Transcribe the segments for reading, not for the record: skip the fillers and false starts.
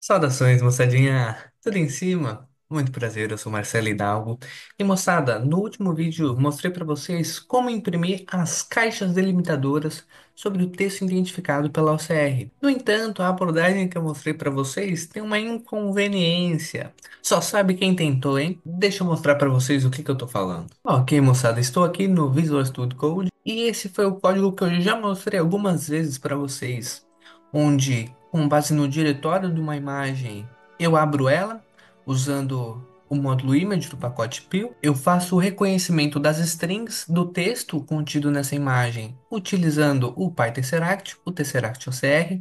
Saudações, moçadinha! Tudo em cima? Muito prazer, eu sou Marcelo Hidalgo. E moçada, no último vídeo mostrei para vocês como imprimir as caixas delimitadoras sobre o texto identificado pela OCR. No entanto, a abordagem que eu mostrei para vocês tem uma inconveniência. Só sabe quem tentou, hein? Deixa eu mostrar para vocês o que eu tô falando. Ok, moçada, estou aqui no Visual Studio Code e esse foi o código que eu já mostrei algumas vezes para vocês, onde, com base no diretório de uma imagem, eu abro ela usando o módulo image do pacote Peel. Eu faço o reconhecimento das strings do texto contido nessa imagem utilizando o PyTesseract, o Tesseract OCR.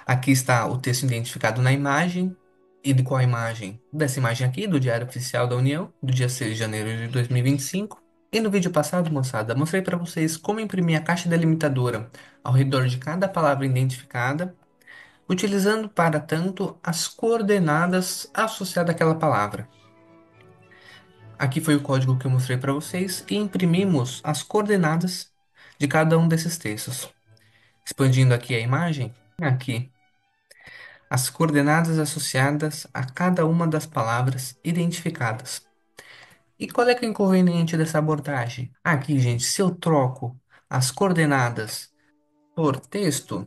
Aqui está o texto identificado na imagem. E de qual imagem? Dessa imagem aqui, do Diário Oficial da União, do dia 6 de janeiro de 2025. E no vídeo passado, moçada, mostrei para vocês como imprimir a caixa delimitadora ao redor de cada palavra identificada, utilizando para tanto as coordenadas associadas àquela palavra. Aqui foi o código que eu mostrei para vocês e imprimimos as coordenadas de cada um desses textos. Expandindo aqui a imagem, aqui as coordenadas associadas a cada uma das palavras identificadas. E qual é que é o inconveniente dessa abordagem? Aqui, gente, se eu troco as coordenadas por texto,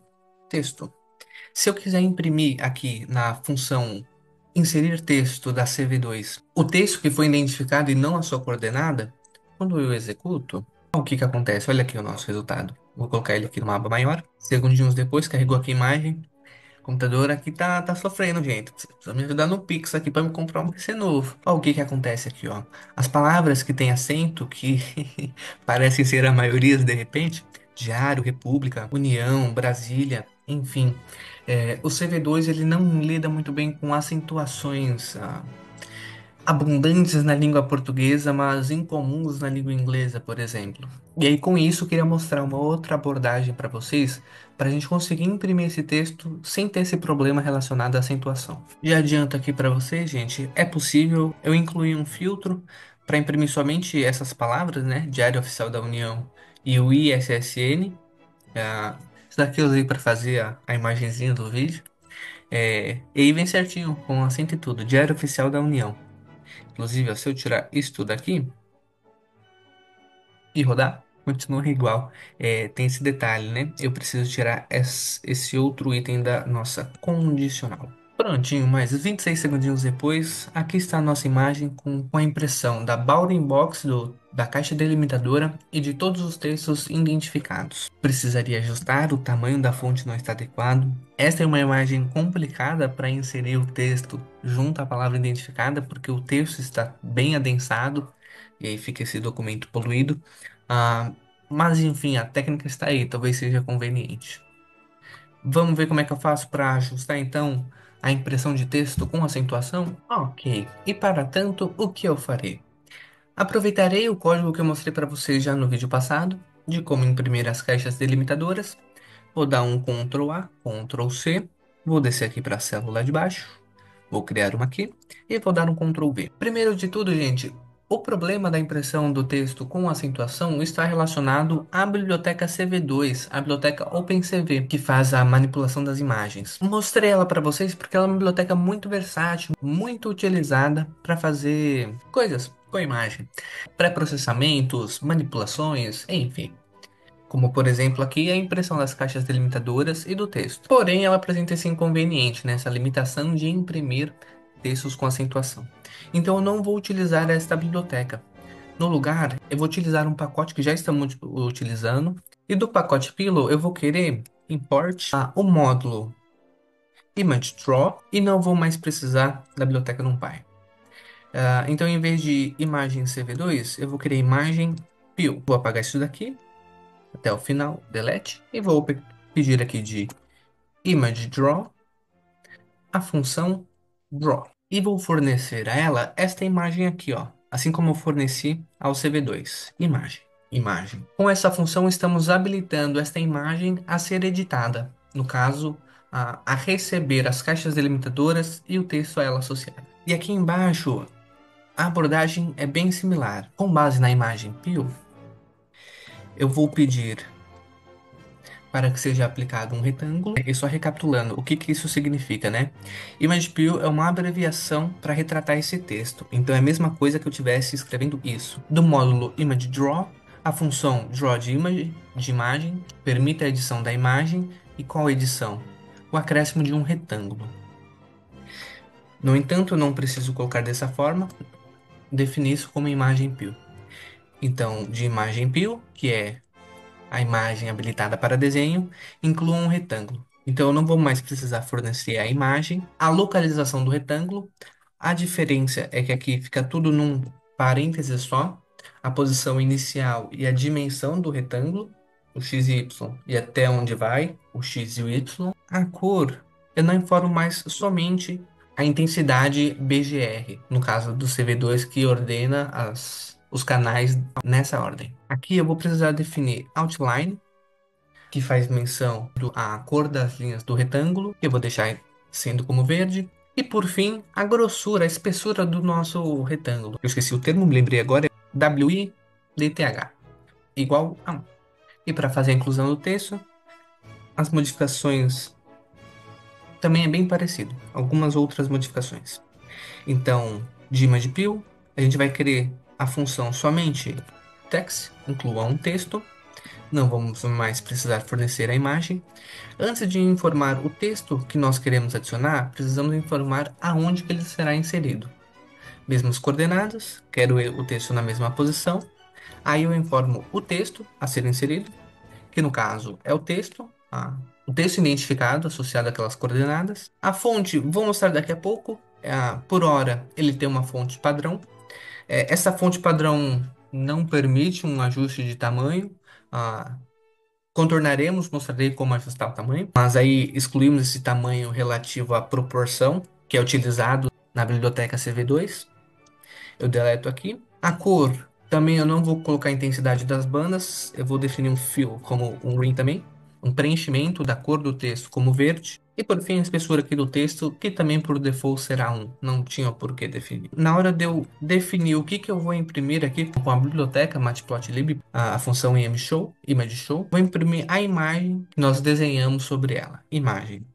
se eu quiser imprimir aqui na função inserir texto da CV2, o texto que foi identificado e não a sua coordenada, quando eu executo, o que que acontece? Olha aqui o nosso resultado. Vou colocar ele aqui numa aba maior. Segundinhos depois, carregou aqui a imagem. O computador aqui tá sofrendo, gente. Precisa me ajudar no Pix aqui para me comprar um PC novo. Ó, o que que acontece aqui, ó. As palavras que têm acento, que parecem ser a maioria de repente, Diário, República, União, Brasília, enfim. O CV2 ele não lida muito bem com acentuações abundantes na língua portuguesa, mas incomuns na língua inglesa, por exemplo. E aí, com isso, eu queria mostrar uma outra abordagem para vocês, para a gente conseguir imprimir esse texto sem ter esse problema relacionado à acentuação. Já adianto aqui para vocês, gente, é possível eu incluir um filtro para imprimir somente essas palavras, né? Diário Oficial da União e o ISSN. Isso daqui eu usei para fazer a imagenzinha do vídeo. E aí vem certinho, com acento e tudo. Diário Oficial da União. Inclusive, ó, se eu tirar isso tudo aqui e rodar, continua igual. Tem esse detalhe, né? Eu preciso tirar esse outro item da nossa condicional. Prontinho, mais 26 segundinhos depois, aqui está a nossa imagem com a impressão da bounding box da caixa delimitadora e de todos os textos identificados. Precisaria ajustar, o tamanho da fonte não está adequado. Esta é uma imagem complicada para inserir o texto junto à palavra identificada, porque o texto está bem adensado e aí fica esse documento poluído. Mas enfim, a técnica está aí, talvez seja conveniente. Vamos ver como é que eu faço para ajustar então a impressão de texto com acentuação? Ok. E para tanto, o que eu farei? Aproveitarei o código que eu mostrei para vocês já no vídeo passado, de como imprimir as caixas delimitadoras. Vou dar um Ctrl A, Ctrl C. Vou descer aqui para a célula de baixo. Vou criar uma aqui e vou dar um Ctrl V. Primeiro de tudo, gente, o problema da impressão do texto com acentuação está relacionado à biblioteca CV2, a biblioteca OpenCV, que faz a manipulação das imagens. Mostrei ela para vocês porque ela é uma biblioteca muito versátil, muito utilizada para fazer coisas com a imagem, pré-processamentos, manipulações, enfim. Como, por exemplo, aqui a impressão das caixas delimitadoras e do texto. Porém, ela apresenta esse inconveniente, né? Essa limitação de imprimir textos com acentuação. Então, eu não vou utilizar esta biblioteca. No lugar, eu vou utilizar um pacote que já estamos utilizando. E do pacote Pillow, eu vou querer import o módulo ImageDraw e não vou mais precisar da biblioteca NumPy. Então, em vez de imagem CV2, eu vou querer imagem Peel. Vou apagar isso daqui até o final, delete, e vou pedir aqui de image draw a função draw. E vou fornecer a ela esta imagem aqui, ó, assim como eu forneci ao CV2, imagem. Com essa função estamos habilitando esta imagem a ser editada, no caso, a receber as caixas delimitadoras e o texto a ela associado. E aqui embaixo, a abordagem é bem similar. Com base na imagem Peel, eu vou pedir para que seja aplicado um retângulo. E só recapitulando, o que que isso significa, né? ImagePill é uma abreviação para retratar esse texto. Então é a mesma coisa que eu estivesse escrevendo isso. Do módulo ImageDraw, a função Draw de imagem, permite a edição da imagem. E qual edição? O acréscimo de um retângulo. No entanto, eu não preciso colocar dessa forma, definir isso como imagem Pill. Então, de imagem Pill, que é a imagem habilitada para desenho, inclua um retângulo. Então, eu não vou mais precisar fornecer a imagem, a localização do retângulo. A diferença é que aqui fica tudo num parêntese só, a posição inicial e a dimensão do retângulo, o x e y, e até onde vai, o x e o y. A cor, eu não informo mais somente a intensidade BGR, no caso do CV2, que ordena os canais nessa ordem. Aqui eu vou precisar definir outline, que faz menção à cor das linhas do retângulo, que eu vou deixar sendo como verde. E por fim, a grossura, a espessura do nosso retângulo. Eu esqueci o termo, me lembrei agora, é WIDTH, igual a 1. E para fazer a inclusão do texto, as modificações também é bem parecido. Algumas outras modificações. Então, de ImagePill, a gente vai querer a função somente text, inclua um texto. Não vamos mais precisar fornecer a imagem. Antes de informar o texto que nós queremos adicionar, precisamos informar aonde que ele será inserido. Mesmas coordenadas, quero o texto na mesma posição. Aí eu informo o texto a ser inserido, que no caso é o texto identificado associado àquelas coordenadas. A fonte, vou mostrar daqui a pouco. Por hora, ele tem uma fonte padrão. Essa fonte padrão não permite um ajuste de tamanho. Ah, Contornaremos, mostrarei como ajustar o tamanho, mas aí excluímos esse tamanho relativo à proporção, que é utilizado na biblioteca CV2. Eu deleto aqui. A cor, também eu não vou colocar a intensidade das bandas, eu vou definir um fill como um green também, um preenchimento da cor do texto como verde. E por fim, a espessura aqui do texto, que também por default será 1. Não tinha por que definir. Na hora de eu definir o que que eu vou imprimir aqui com a biblioteca Matplotlib, a função ImageShow, ImageShow, vou imprimir a imagem que nós desenhamos sobre ela. Imagem.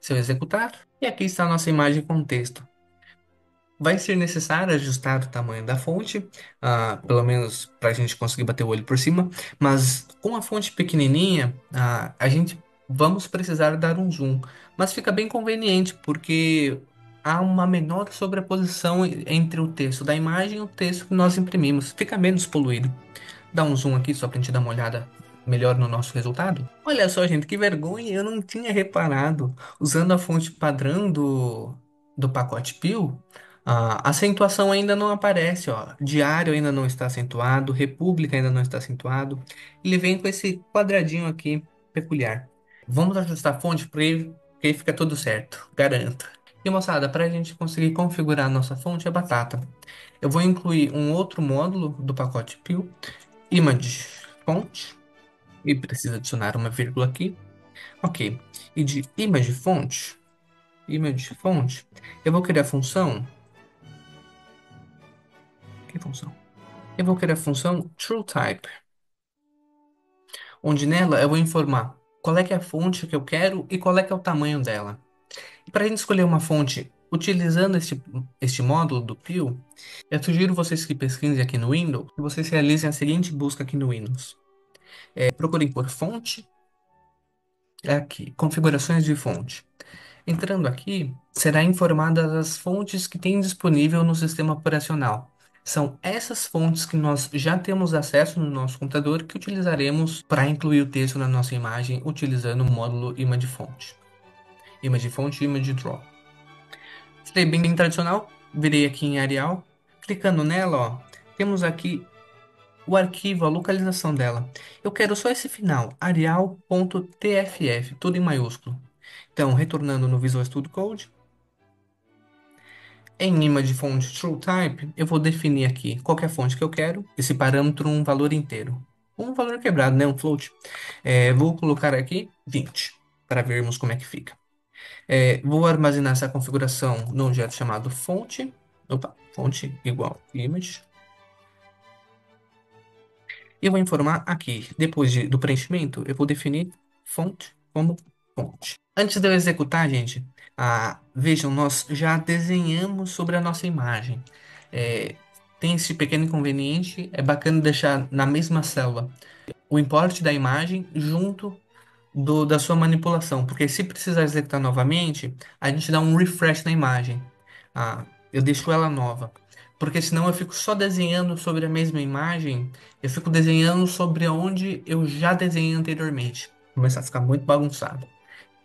Se eu executar, e aqui está a nossa imagem com texto. Vai ser necessário ajustar o tamanho da fonte, pelo menos para a gente conseguir bater o olho por cima, mas com a fonte pequenininha, a gente vamos precisar dar um zoom, mas fica bem conveniente porque há uma menor sobreposição entre o texto da imagem e o texto que nós imprimimos, fica menos poluído. Dá um zoom aqui só para a gente dar uma olhada melhor no nosso resultado. Olha só, gente, que vergonha, eu não tinha reparado. Usando a fonte padrão do pacote Pio, a acentuação ainda não aparece, ó. Diário ainda não está acentuado, República ainda não está acentuado. Ele vem com esse quadradinho aqui peculiar. Vamos ajustar a fonte porque aí fica tudo certo, garanto. E moçada, para a gente conseguir configurar a nossa fonte é batata. Eu vou incluir um outro módulo do pacote Pio, image font, e precisa adicionar uma vírgula aqui. Ok. E de image font, eu vou criar a função. Que função? Eu vou criar a função TrueType, onde nela eu vou informar qual é que é a fonte que eu quero e qual é que é o tamanho dela. E para a gente escolher uma fonte utilizando este módulo do Pio, eu sugiro vocês que pesquisem aqui no Windows, que vocês realizem a seguinte busca aqui no Windows. Procurem por fonte, aqui, configurações de fonte. Entrando aqui, será informadas as fontes que tem disponível no sistema operacional. São essas fontes que nós já temos acesso no nosso computador que utilizaremos para incluir o texto na nossa imagem utilizando o módulo ImageFont. ImageFont e ImageDraw. Serei bem tradicional, virei aqui em Arial. Clicando nela, ó, temos aqui o arquivo, a localização dela. Eu quero só esse final, arial.tff, tudo em maiúsculo. Então, retornando no Visual Studio Code, em image fonte TrueType, eu vou definir aqui qualquer fonte que eu quero, esse parâmetro um valor inteiro. Um valor quebrado, né? Um float. Vou colocar aqui 20, para vermos como é que fica. Vou armazenar essa configuração no objeto chamado fonte. Opa, fonte igual image. E eu vou informar aqui, depois do preenchimento, eu vou definir fonte como fonte. Antes de eu executar, gente, vejam, nós já desenhamos sobre a nossa imagem. É, tem esse pequeno inconveniente, é bacana deixar na mesma célula o import da imagem junto da sua manipulação, porque se precisar executar novamente, a gente dá um refresh na imagem. Eu deixo ela nova. Porque senão eu fico só desenhando sobre a mesma imagem, eu fico desenhando sobre onde eu já desenhei anteriormente. Começa a ficar muito bagunçado.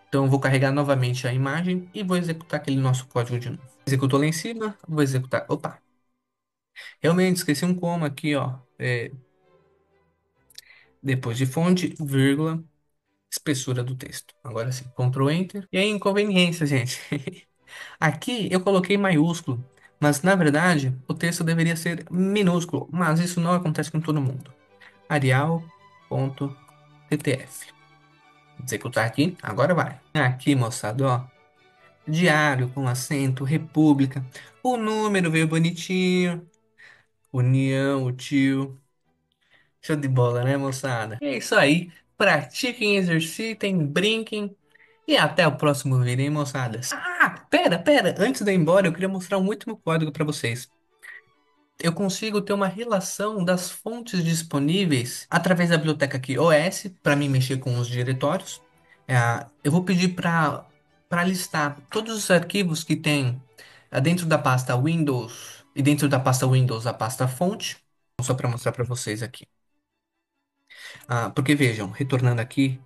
Então eu vou carregar novamente a imagem e vou executar aquele nosso código de novo. Executou lá em cima, vou executar. Opa, realmente esqueci um coma aqui, ó. Depois de fonte, vírgula, espessura do texto. Agora sim, Ctrl Enter. E aí, inconveniência, gente. Aqui eu coloquei maiúsculo, mas na verdade o texto deveria ser minúsculo, mas isso não acontece com todo mundo. Arial.ttf. Executar aqui, agora vai. Aqui, moçada, ó. Diário com acento, república. O número veio bonitinho. União, o tio. Show de bola, né, moçada? É isso aí. Pratiquem, exercitem, brinquem. E até o próximo vídeo, hein, moçadas? Pera. Antes de eu ir embora, eu queria mostrar um último código para vocês. Eu consigo ter uma relação das fontes disponíveis através da biblioteca aqui OS, para mim mexer com os diretórios. Eu vou pedir para listar todos os arquivos que tem dentro da pasta Windows e dentro da pasta Windows a pasta fonte, só para mostrar para vocês aqui. Porque vejam, retornando aqui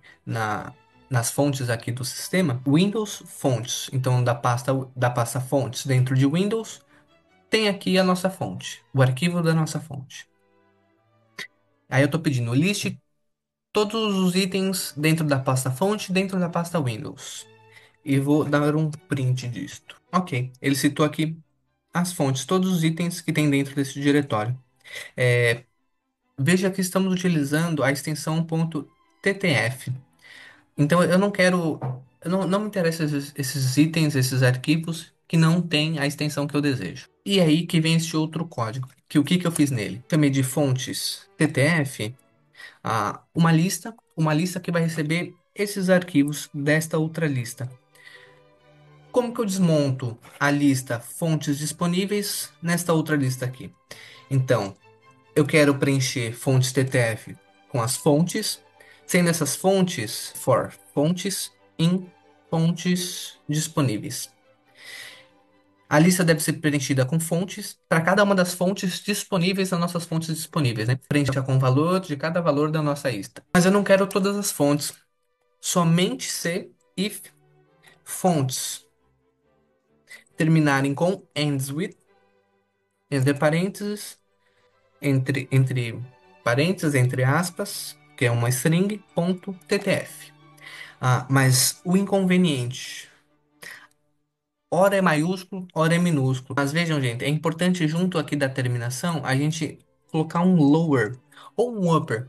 nas fontes aqui do sistema, Windows Fontes. Então, da pasta fontes dentro de Windows, tem aqui a nossa fonte, o arquivo da nossa fonte. Aí eu estou pedindo liste todos os itens dentro da pasta fonte, dentro da pasta Windows. E vou dar um print disto. Ok, ele citou aqui as fontes, todos os itens que tem dentro desse diretório. É, Veja que estamos utilizando a extensão .ttf. Então eu não quero, não me interessam esses itens, esses arquivos que não têm a extensão que eu desejo. E é aí que vem esse outro código. O que que eu fiz nele? Chamei de fontes TTF, uma lista que vai receber esses arquivos desta outra lista. Como que eu desmonto a lista fontes disponíveis nesta outra lista aqui? Então, eu quero preencher fontes TTF com as fontes, sendo essas fontes for fontes em fontes disponíveis. A lista deve ser preenchida com fontes para cada uma das fontes disponíveis nas nossas fontes disponíveis, né? Preencha com o valor de cada valor da nossa lista. Mas eu não quero todas as fontes, somente se if fontes terminarem com ends with, entre parênteses, entre parênteses, entre aspas, que é uma string, ponto .ttf. Mas o inconveniente, ora é maiúsculo, ora é minúsculo. Mas vejam, gente, é importante junto aqui da terminação a gente colocar um lower ou um upper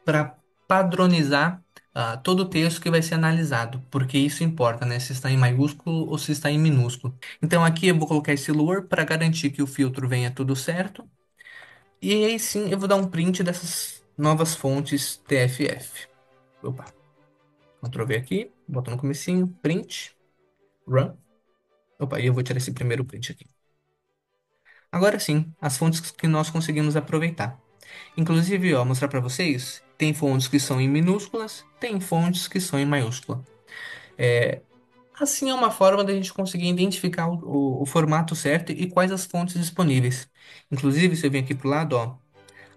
para padronizar todo o texto que vai ser analisado, porque isso importa, né? Se está em maiúsculo ou se está em minúsculo. Então aqui eu vou colocar esse lower para garantir que o filtro venha tudo certo. E aí sim eu vou dar um print dessas novas fontes TFF. Opa, Ctrl V aqui, boto no comecinho, print, run. Opa, e eu vou tirar esse primeiro print aqui. Agora sim, as fontes que nós conseguimos aproveitar. Inclusive, ó, mostrar para vocês, tem fontes que são em minúsculas, tem fontes que são em maiúscula. Assim é uma forma da gente conseguir identificar o formato certo e quais as fontes disponíveis. Inclusive, se eu vir aqui pro lado, ó,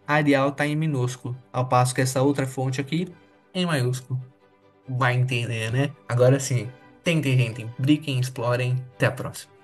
Arial está em minúsculo, ao passo que essa outra fonte aqui é em maiúsculo. Vai entender, né? Agora sim, tentem, gente, brinquem, explorem. Até a próxima.